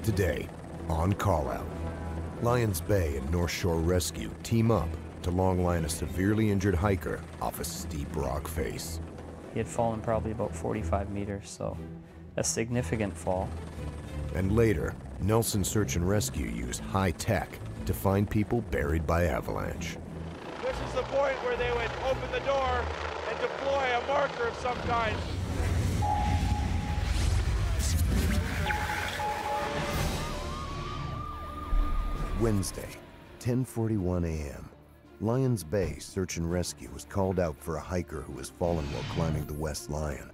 Today, on Callout, Lions Bay and North Shore Rescue team up to longline a severely injured hiker off a steep rock face. He had fallen probably about 45 meters, so a significant fall. And later, Nelson Search and Rescue use high tech to find people buried by avalanche. This is the point where they would open the door and deploy a marker of some kind. Wednesday, 10:41 a.m. Lions Bay Search and Rescue was called out for a hiker who has fallen while climbing the West Lion,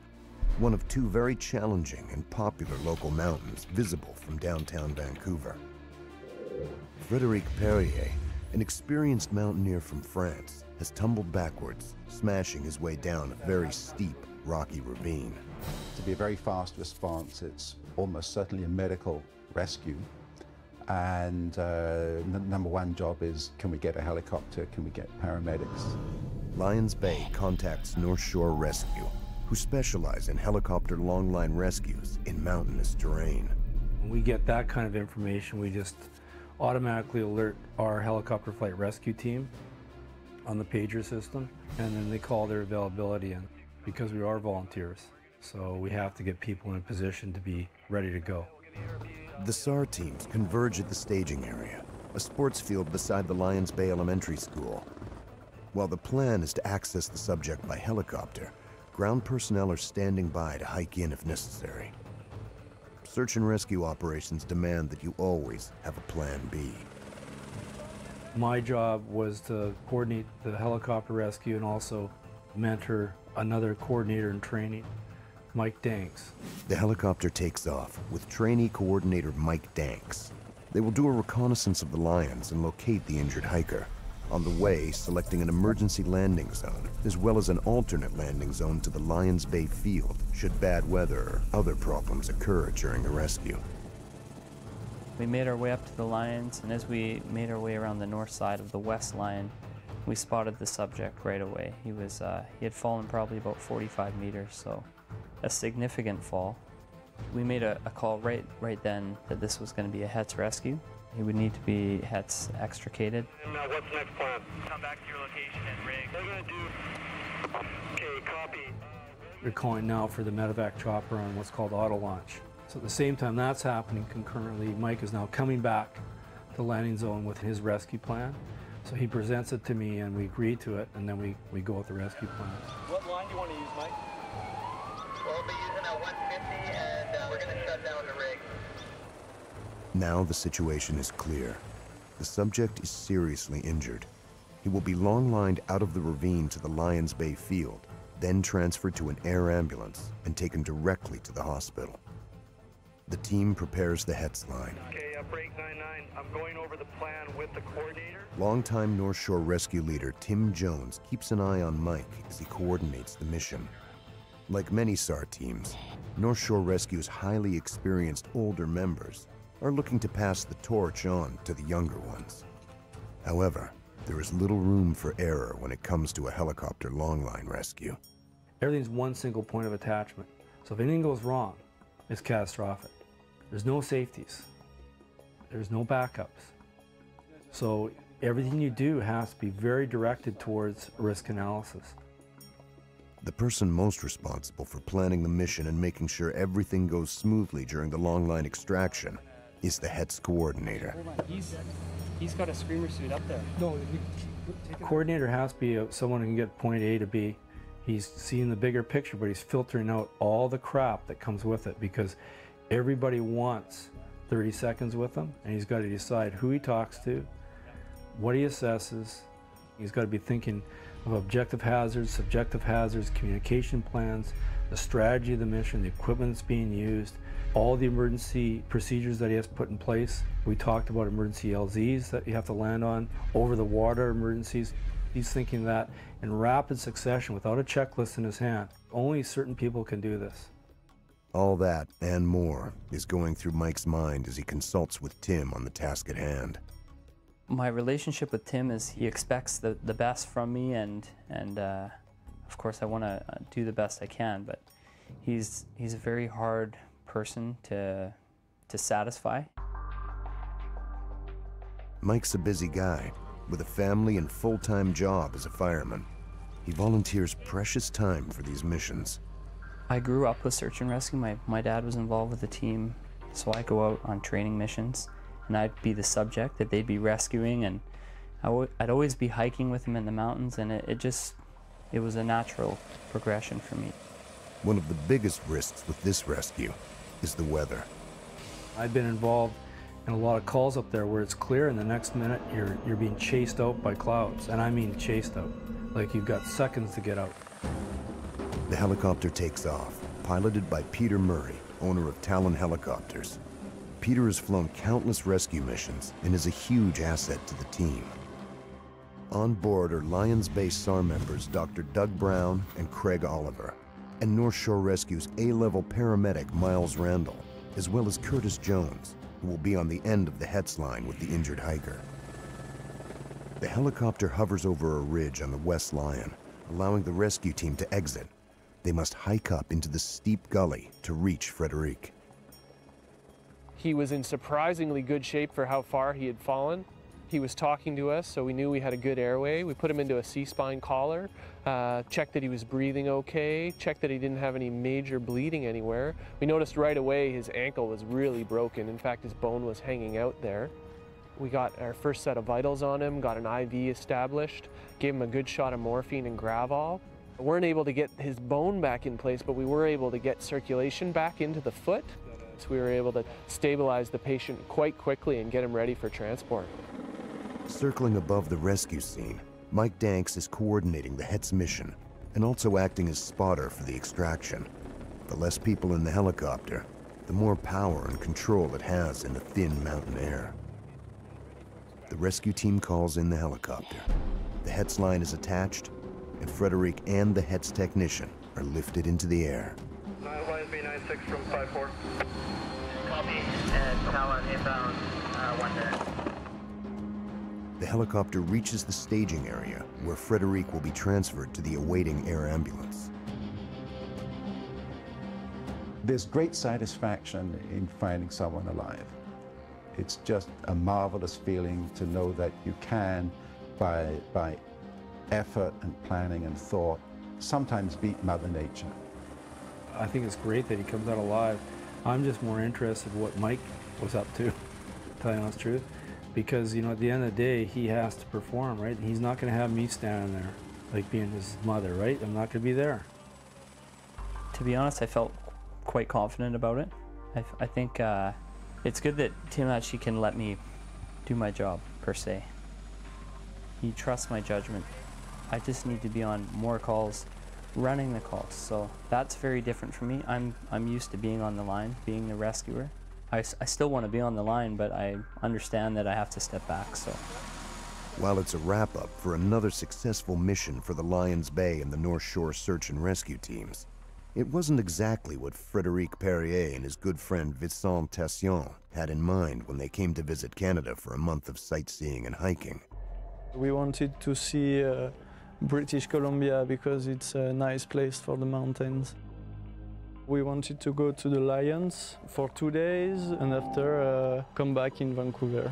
one of two very challenging and popular local mountains visible from downtown Vancouver. Frédéric Perrier, an experienced mountaineer from France, has tumbled backwards, smashing his way down a very steep, rocky ravine. To be a very fast response, it's almost certainly a medical rescue. And the number one job is, can we get a helicopter? Can we get paramedics? Lions Bay contacts North Shore Rescue, who specialize in helicopter longline rescues in mountainous terrain. When we get that kind of information, we just automatically alert our helicopter flight rescue team on the pager system, and then they call their availability in, because we are volunteers. So we have to get people in a position to be ready to go. The SAR teams converge at the staging area, a sports field beside the Lions Bay Elementary School. While the plan is to access the subject by helicopter, ground personnel are standing by to hike in if necessary. Search and rescue operations demand that you always have a plan B. My job was to coordinate the helicopter rescue and also mentor another coordinator in training, Mike Danks. The helicopter takes off with trainee coordinator Mike Danks. They will do a reconnaissance of the lions and locate the injured hiker. On the way, selecting an emergency landing zone, as well as an alternate landing zone to the Lions Bay field, should bad weather or other problems occur during the rescue. We made our way up to the lions, and as we made our way around the north side of the West Lion, we spotted the subject right away. He had fallen probably about 45 meters, so a significant fall. We made a call right then that this was going to be a HETS rescue. He would need to be HETS extricated. And what's the next plan? Come back to your location and rig. They're going to do... Okay, copy. We're calling now for the medevac chopper on what's called auto launch. So at the same time that's happening concurrently, Mike is now coming back to the landing zone with his rescue plan. So he presents it to me and we agree to it, and then we go with the rescue plan. What line do you want to use, Mike? We'll be using a 150 and we're going to shut down the rig. Now the situation is clear. The subject is seriously injured. He will be long-lined out of the ravine to the Lions Bay field, then transferred to an air ambulance and taken directly to the hospital. The team prepares the HETS line. Okay, break 99. I'm going over the plan with the coordinator. Longtime North Shore Rescue leader Tim Jones keeps an eye on Mike as he coordinates the mission. Like many SAR teams, North Shore Rescue's highly experienced older members are looking to pass the torch on to the younger ones. However, there is little room for error when it comes to a helicopter longline rescue. Everything's one single point of attachment. So if anything goes wrong, it's catastrophic. There's no safeties. There's no backups. So everything you do has to be very directed towards risk analysis. The person most responsible for planning the mission and making sure everything goes smoothly during the longline extraction is the HETS coordinator. He's got a screamer suit up there. Coordinator has to be someone who can get point A to B. He's seeing the bigger picture, but he's filtering out all the crap that comes with it, because everybody wants 30 seconds with him, and he's got to decide who he talks to, what he assesses. He's got to be thinking of objective hazards, subjective hazards, communication plans, the strategy of the mission, the equipment that's being used, all the emergency procedures that he has put in place. We talked about emergency LZs that you have to land on, over the water emergencies. He's thinking that in rapid succession without a checklist in his hand. Only certain people can do this. All that and more is going through Mike's mind as he consults with Tim on the task at hand. My relationship with Tim is he expects the best from me, and of course I want to do the best I can, but he's a very hard person to satisfy. Mike's a busy guy with a family and full-time job as a fireman. He volunteers precious time for these missions. I grew up with search and rescue. My dad was involved with the team, so I go out on training missions, and I'd be the subject that they'd be rescuing, and I'd always be hiking with them in the mountains, and it was a natural progression for me. One of the biggest risks with this rescue is the weather. I've been involved in a lot of calls up there where it's clear and the next minute you're being chased out by clouds, and I mean chased out. Like you've got seconds to get out. The helicopter takes off, piloted by Peter Murray, owner of Talon Helicopters. Peter has flown countless rescue missions and is a huge asset to the team. On board are Lions Bay SAR members Dr. Doug Brown and Craig Oliver, and North Shore Rescue's A-level paramedic Miles Randall, as well as Curtis Jones, who will be on the end of the Hetz line with the injured hiker. The helicopter hovers over a ridge on the West Lion, allowing the rescue team to exit. They must hike up into the steep gully to reach Frederic. He was in surprisingly good shape for how far he had fallen. He was talking to us, so we knew we had a good airway. We put him into a C-spine collar, checked that he was breathing okay, checked that he didn't have any major bleeding anywhere. We noticed right away his ankle was really broken. In fact, his bone was hanging out there. We got our first set of vitals on him, got an IV established, gave him a good shot of morphine and Gravol. We weren't able to get his bone back in place, but we were able to get circulation back into the foot. So we were able to stabilize the patient quite quickly and get him ready for transport. Circling above the rescue scene, Mike Danks is coordinating the Hetz mission and also acting as spotter for the extraction. The less people in the helicopter, the more power and control it has in the thin mountain air. The rescue team calls in the helicopter. The Hetz line is attached, and Frederic and the Hetz technician are lifted into the air. Lions B96 from 5-4. Copy, and Talon inbound, 1 minute. The helicopter reaches the staging area where Frederic will be transferred to the awaiting air ambulance. There's great satisfaction in finding someone alive. It's just a marvelous feeling to know that you can, by effort and planning and thought, sometimes beat Mother Nature. I think it's great that he comes out alive. I'm just more interested in what Mike was up to tell you the honest truth. Because, you know, at the end of the day, he has to perform, right? He's not going to have me standing there, like being his mother, right? I'm not going to be there. To be honest, I felt quite confident about it. I think it's good that Tim actually can let me do my job, per se. He trusts my judgment. I just need to be on more calls, running the calls. So that's very different for me. I'm used to being on the line, being the rescuer. I still want to be on the line, but I understand that I have to step back, so. While it's a wrap-up for another successful mission for the Lions Bay and the North Shore search and rescue teams, it wasn't exactly what Frédéric Perrier and his good friend Vincent Tassion had in mind when they came to visit Canada for a month of sightseeing and hiking. We wanted to see British Columbia because it's a nice place for the mountains. We wanted to go to the Lions for 2 days and after come back in Vancouver.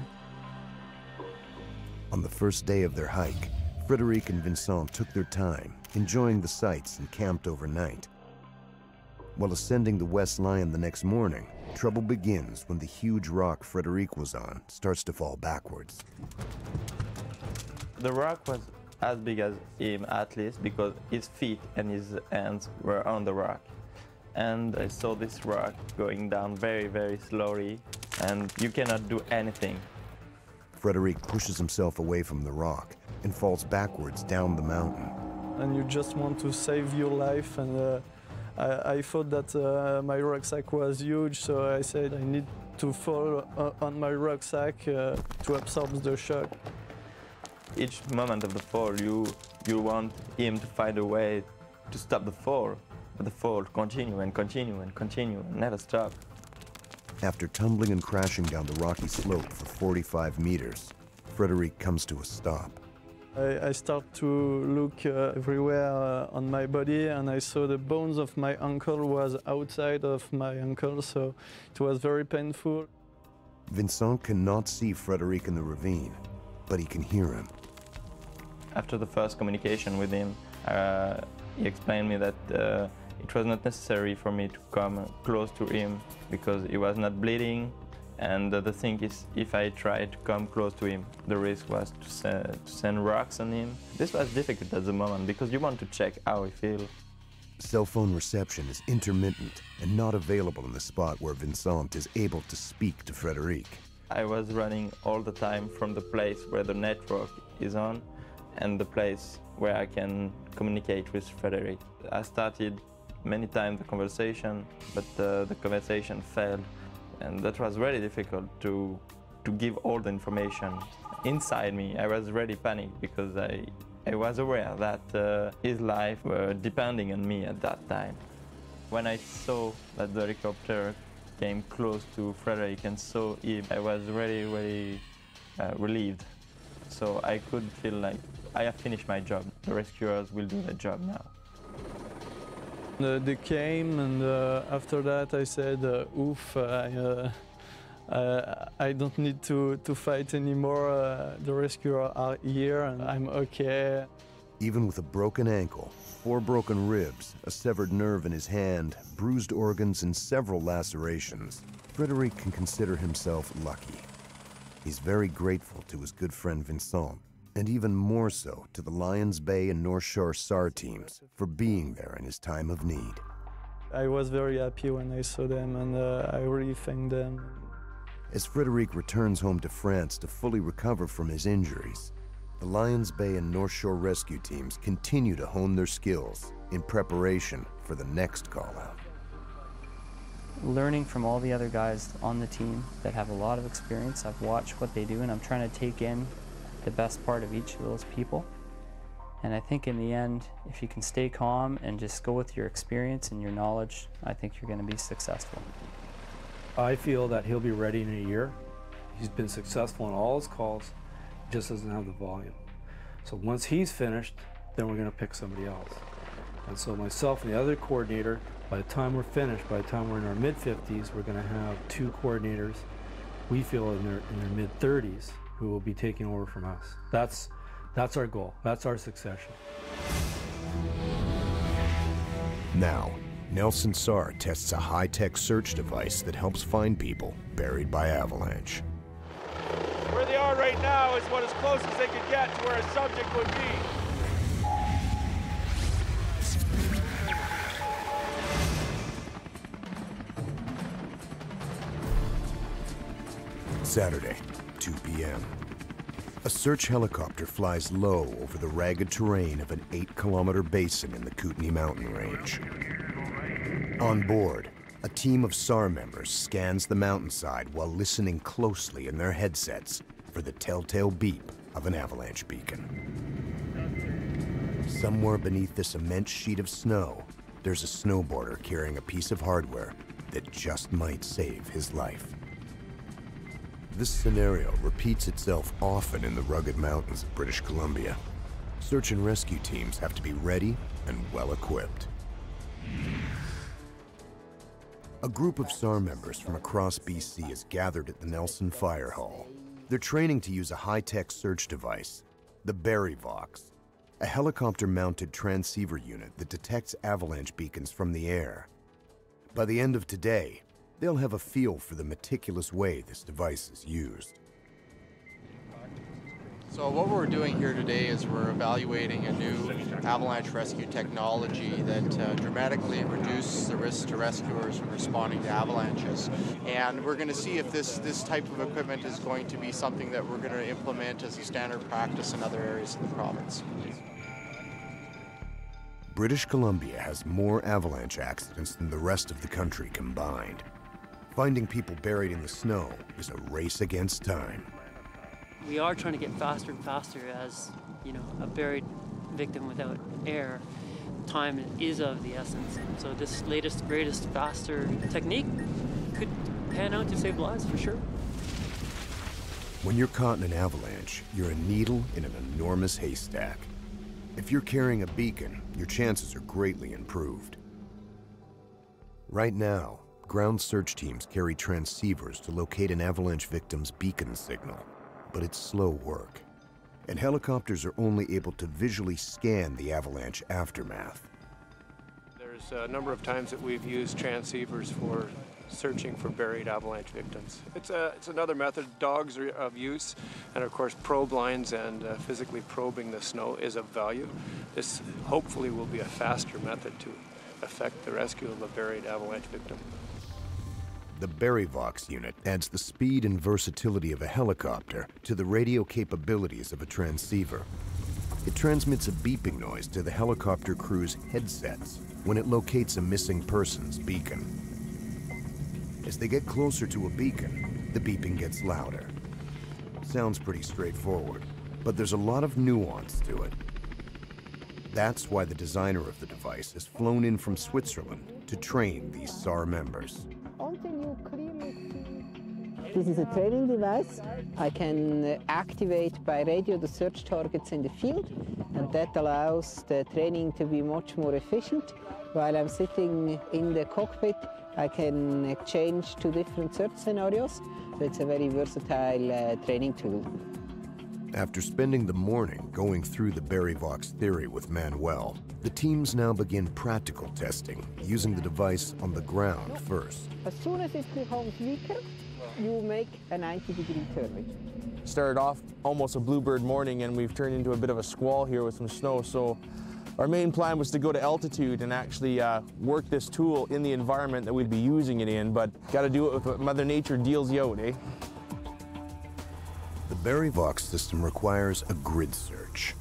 On the first day of their hike, Frédéric and Vincent took their time, enjoying the sights and camped overnight. While ascending the West Lion the next morning, trouble begins when the huge rock Frédéric was on starts to fall backwards. The rock was as big as him, at least, because his feet and his hands were on the rock. And I saw this rock going down very, very slowly, and you cannot do anything. Frédéric pushes himself away from the rock and falls backwards down the mountain. And you just want to save your life, and I thought that my rucksack was huge, so I said I need to fall on my rucksack to absorb the shock. Each moment of the fall, you want him to find a way to stop the fall. But the fall continue and continue and continue and never stop. After tumbling and crashing down the rocky slope for 45 meters, Frédéric comes to a stop. I start to look everywhere on my body, and I saw the bones of my ankle was outside of my ankle, so it was very painful. Vincent cannot see Frederic in the ravine, but he can hear him. After the first communication with him, he explained me that it was not necessary for me to come close to him because he was not bleeding. And the thing is, if I tried to come close to him, the risk was to send rocks on him. This was difficult at the moment because you want to check how he feels. Cell phone reception is intermittent and not available in the spot where Vincent is able to speak to Frederic. I was running all the time from the place where the network is on and the place where I can communicate with Frederic. I started many times the conversation, but the conversation failed. And that was really difficult to give all the information. Inside me, I was really panicked because I was aware that his life was depending on me at that time. When I saw that the helicopter came close to Frederic and saw him, I was really relieved. So I could feel like I have finished my job. The rescuers will do their job now. They came, and after that I said, oof, I don't need to fight anymore. The rescuers are here and I'm okay. Even with a broken ankle, 4 broken ribs, a severed nerve in his hand, bruised organs, and several lacerations, Frederic can consider himself lucky. He's very grateful to his good friend Vincent, and even more so to the Lions Bay and North Shore SAR teams for being there in his time of need. I was very happy when I saw them, and I really thank them. As Frederic returns home to France to fully recover from his injuries, the Lions Bay and North Shore rescue teams continue to hone their skills in preparation for the next call-out. Learning from all the other guys on the team that have a lot of experience, I've watched what they do, and I'm trying to take in the best part of each of those people. And I think in the end, if you can stay calm and just go with your experience and your knowledge, I think you're going to be successful. I feel that he'll be ready in a year. He's been successful in all his calls, just doesn't have the volume. So once he's finished, then we're going to pick somebody else. And so myself and the other coordinator, by the time we're finished, by the time we're in our mid-50s, we're going to have 2 coordinators, we feel in their mid-30s, who will be taking over from us. That's our goal. That's our succession. Now, Nelson SAR tests a high-tech search device that helps find people buried by avalanche. Where they are right now is what as close as they could get to where a subject would be. Saturday, 2 p.m. A search helicopter flies low over the ragged terrain of an 8-kilometer basin in the Kootenay mountain range. On board, a team of SAR members scans the mountainside while listening closely in their headsets for the telltale beep of an avalanche beacon. Somewhere beneath this immense sheet of snow, there's a snowboarder carrying a piece of hardware that just might save his life. This scenario repeats itself often in the rugged mountains of British Columbia. Search and rescue teams have to be ready and well-equipped. A group of SAR members from across BC is gathered at the Nelson Fire Hall. They're training to use a high-tech search device, the BerryVox, a helicopter-mounted transceiver unit that detects avalanche beacons from the air. By the end of today, they'll have a feel for the meticulous way this device is used. So what we're doing here today is we're evaluating a new avalanche rescue technology that dramatically reduces the risk to rescuers from responding to avalanches. And we're going to see if this type of equipment is going to be something that we're going to implement as a standard practice in other areas of the province. British Columbia has more avalanche accidents than the rest of the country combined. Finding people buried in the snow is a race against time. We are trying to get faster and faster as, you know, a buried victim without air. Time is of the essence. So this latest, greatest, faster technique could pan out to save lives for sure. When you're caught in an avalanche, you're a needle in an enormous haystack. If you're carrying a beacon, your chances are greatly improved. Right now, ground search teams carry transceivers to locate an avalanche victim's beacon signal, but it's slow work. And helicopters are only able to visually scan the avalanche aftermath. There's a number of times that we've used transceivers for searching for buried avalanche victims. It's another method. Dogs are of use, and of course probe lines and physically probing the snow is of value. This hopefully will be a faster method to affect the rescue of a buried avalanche victim. The BuryVox unit adds the speed and versatility of a helicopter to the radio capabilities of a transceiver. It transmits a beeping noise to the helicopter crew's headsets when it locates a missing person's beacon. As they get closer to a beacon, the beeping gets louder. Sounds pretty straightforward, but there's a lot of nuance to it. That's why the designer of the device has flown in from Switzerland to train these SAR members. This is a training device. I can activate by radio the search targets in the field, and that allows the training to be much more efficient. While I'm sitting in the cockpit, I can change to different search scenarios. So it's a very versatile training tool. After spending the morning going through the BuryVox theory with Manuel, the teams now begin practical testing, using the device on the ground first. As soon as it becomes weaker, you make a 90-degree turn. Started off almost a bluebird morning, and we've turned into a bit of a squall here with some snow. So our main plan was to go to altitude and actually work this tool in the environment that we'd be using it in, but got to do it with what Mother Nature deals you out, eh? The BuryVox system requires a grid search.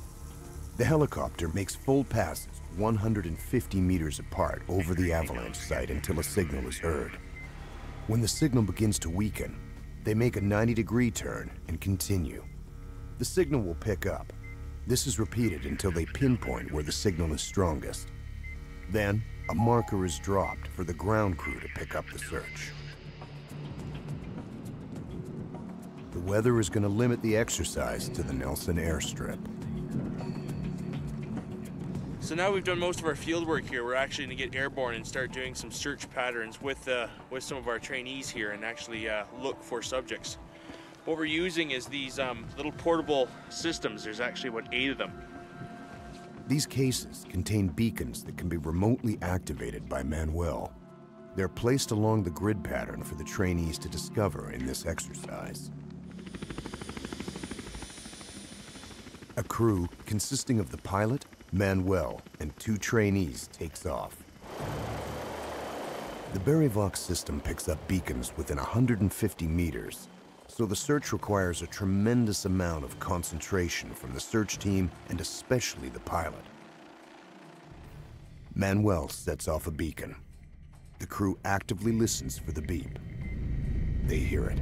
The helicopter makes full passes 150 meters apart over the avalanche site until a signal is heard. When the signal begins to weaken, they make a 90-degree turn and continue. The signal will pick up. This is repeated until they pinpoint where the signal is strongest. Then, a marker is dropped for the ground crew to pick up the search. The weather is going to limit the exercise to the Nelson airstrip. So now we've done most of our field work here. We're actually going to get airborne and start doing some search patterns with some of our trainees here and actually look for subjects. What we're using is these little portable systems. There's actually about 8 of them. These cases contain beacons that can be remotely activated by Manuel. They're placed along the grid pattern for the trainees to discover in this exercise. A crew consisting of the pilot, Manuel, and 2 trainees takes off. The BuryVox system picks up beacons within 150 meters, so the search requires a tremendous amount of concentration from the search team and especially the pilot. Manuel sets off a beacon. The crew actively listens for the beep. They hear it.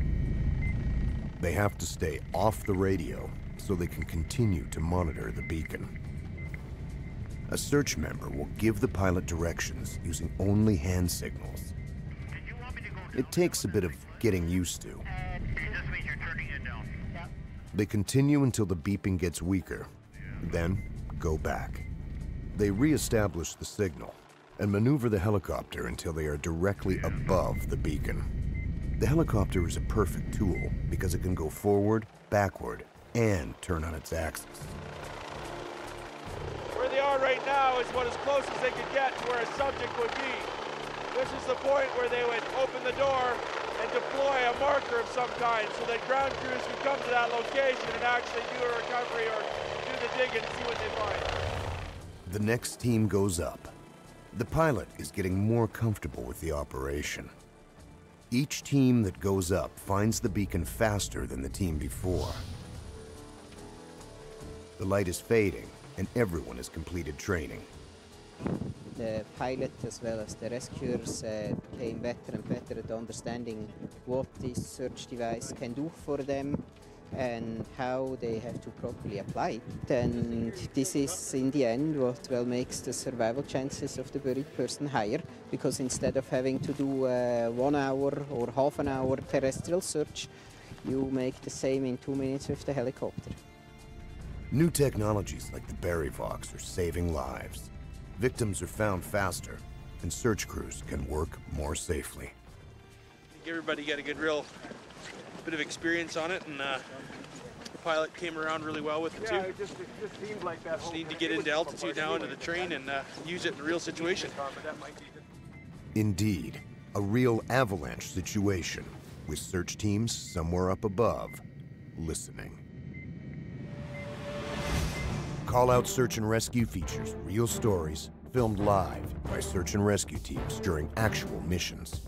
They have to stay off the radio so they can continue to monitor the beacon. A search member will give the pilot directions using only hand signals. It takes a bit of getting used to. They continue until the beeping gets weaker, then go back. They re-establish the signal and maneuver the helicopter until they are directly above the beacon. The helicopter is a perfect tool because it can go forward, backward, and turn on its axis. Where they are right now is what as close as they could get to where a subject would be. This is the point where they would open the door and deploy a marker of some kind so that ground crews can come to that location and actually do a recovery or do the dig and see what they find. The next team goes up. The pilot is getting more comfortable with the operation. Each team that goes up finds the beacon faster than the team before. The light is fading, and everyone has completed training. The pilot as well as the rescuers became better and better at understanding what this search device can do for them and how they have to properly apply it. And this is, in the end, what makes the survival chances of the buried person higher, because instead of having to do 1 hour or half an hour terrestrial search, you make the same in 2 minutes with the helicopter. New technologies like the BuryVox are saving lives. Victims are found faster, and search crews can work more safely. everybody got a good real bit of experience on it, and the pilot came around really well with it too. It just seemed like that. Just need to get into altitude now into the train and use it in a real situation. Indeed, a real avalanche situation, with search teams somewhere up above, listening. Callout Search and Rescue features real stories filmed live by search and rescue teams during actual missions.